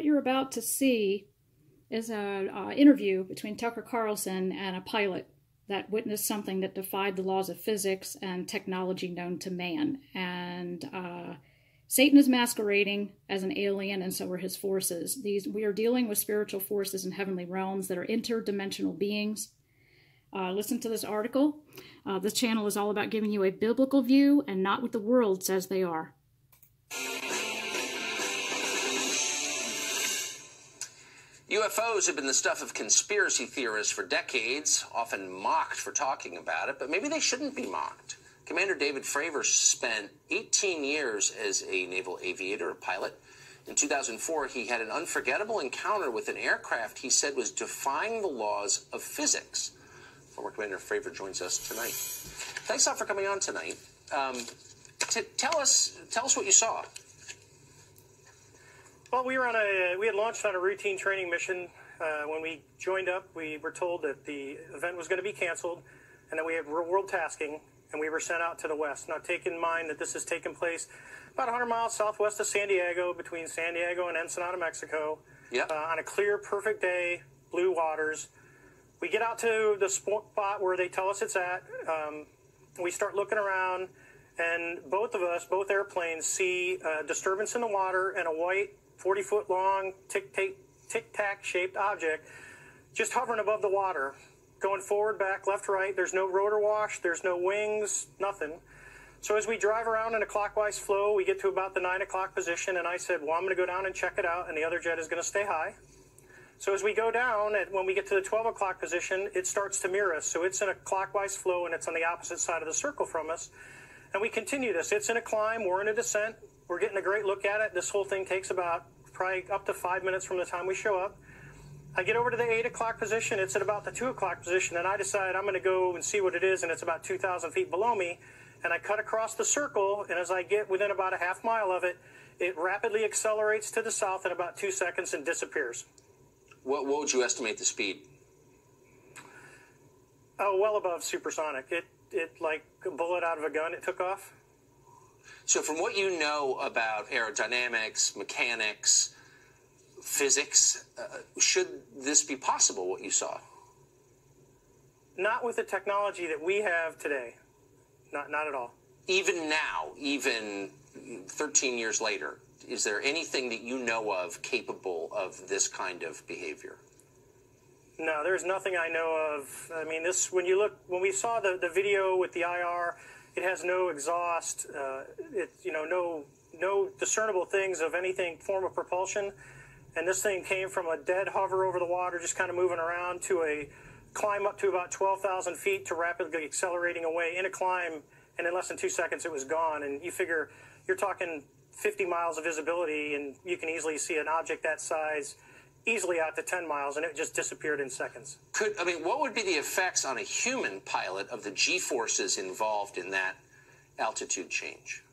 you're about to see is an interview between Tucker Carlson and a pilot that witnessed something that defied the laws of physics and technology known to man. And Satan is masquerading as an alien, and so are his forces. We are dealing with spiritual forces in heavenly realms that are interdimensional beings. Listen to this article. This channel is all about giving you a biblical view and not what the world says they are. UFOs have been the stuff of conspiracy theorists for decades, often mocked for talking about it, but maybe they shouldn't be mocked. Commander David Fravor spent 18 years as a naval aviator, a pilot. In 2004, he had an unforgettable encounter with an aircraft he said was defying the laws of physics. Former Commander Fravor joins us tonight. Thanks a lot for coming on tonight. Tell us what you saw. Well, we had launched on a routine training mission. When we joined up, we were told that the event was going to be canceled and that we had world tasking, and we were sent out to the west. Now, take in mind that this has taken place about 100 miles southwest of San Diego, between San Diego and Ensenada, Mexico. Yep. On a clear, perfect day, blue waters. We get out to the spot where they tell us it's at. We start looking around, and both airplanes see a disturbance in the water and a white 40-foot long tic-tac shaped object just hovering above the water, going forward, back, left, right. There's no rotor wash, there's no wings, nothing. So as we drive around in a clockwise flow, we get to about the 9 o'clock position, and I said, well, I'm going to go down and check it out, and the other jet is going to stay high. So as we go down, when we get to the 12 o'clock position, it starts to mirror us. So it's in a clockwise flow, and it's on the opposite side of the circle from us. And we continue this. It's in a climb. We're in a descent. We're getting a great look at it. This whole thing takes about probably up to 5 minutes from the time we show up. I get over to the 8 o'clock position. It's at about the 2 o'clock position, and I decide I'm going to go and see what it is, and it's about 2,000 feet below me. And I cut across the circle, and as I get within about a half mile of it, it rapidly accelerates to the south in about 2 seconds and disappears. What would you estimate the speed? Oh, well above supersonic. It like a bullet out of a gun, it took off. So from what you know about aerodynamics, mechanics, physics, should this be possible, what you saw? Not with the technology that we have today. Not at all. Even now, even 13 years later, is there anything that you know of capable of this kind of behavior? No, there's nothing I know of. I mean, when we saw the video with the IR, it has no exhaust, no discernible things of anything form of propulsion. And this thing came from a dead hover over the water, just kind of moving around, to a climb up to about 12,000 feet to rapidly accelerating away in a climb. And in less than 2 seconds, it was gone. And you figure you're talking 50 miles of visibility, and you can easily see an object that size easily out to 10 miles, and it just disappeared in seconds. What would be the effects on a human pilot of the G-forces involved in that altitude change?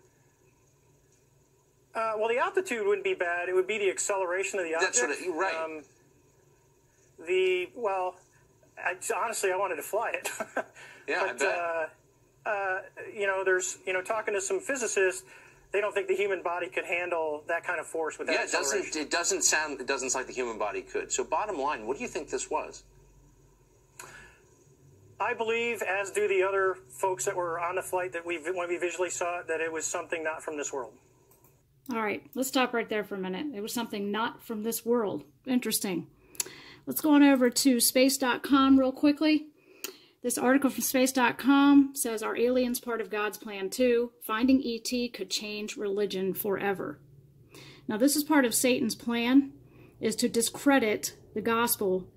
Well, the altitude wouldn't be bad. It would be the acceleration of the object. That's right. Honestly, I wanted to fly it. Yeah, but, I bet. Talking to some physicists, they don't think the human body could handle that kind of force with that acceleration. It doesn't sound like the human body could. So bottom line, what do you think this was? I believe, as do the other folks that were on the flight when we visually saw it, that it was something not from this world. All right, let's stop right there for a minute. It was something not from this world. Interesting. Let's go on over to space.com real quickly. This article from space.com says, are aliens part of God's plan too? Finding ET could change religion forever. Now, this is part of Satan's plan, is to discredit the gospel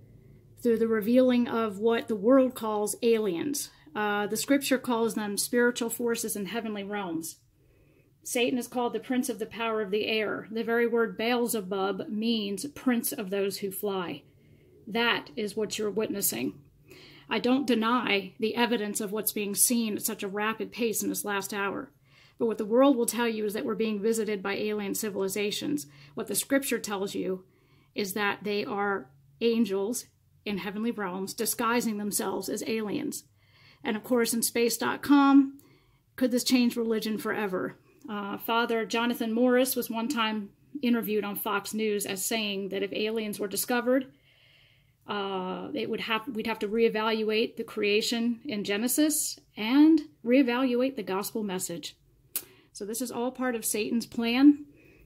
through the revealing of what the world calls aliens. The scripture calls them spiritual forces in heavenly realms. Satan is called the prince of the power of the air. The very word Beelzebub means prince of those who fly. That is what you're witnessing. I don't deny the evidence of what's being seen at such a rapid pace in this last hour. But what the world will tell you is that we're being visited by alien civilizations. What the scripture tells you is that they are angels in heavenly realms disguising themselves as aliens. And of course, in space.com, could this change religion forever? Father Jonathan Morris was one time interviewed on Fox News as saying that if aliens were discovered, we'd have to reevaluate the creation in Genesis and reevaluate the gospel message. So this is all part of Satan's plan,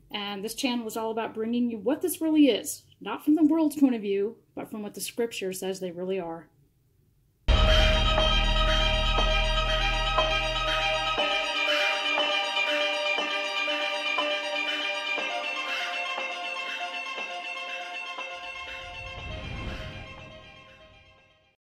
and this channel is all about bringing you what this really is, not from the world's point of view, but from what the scripture says they really are.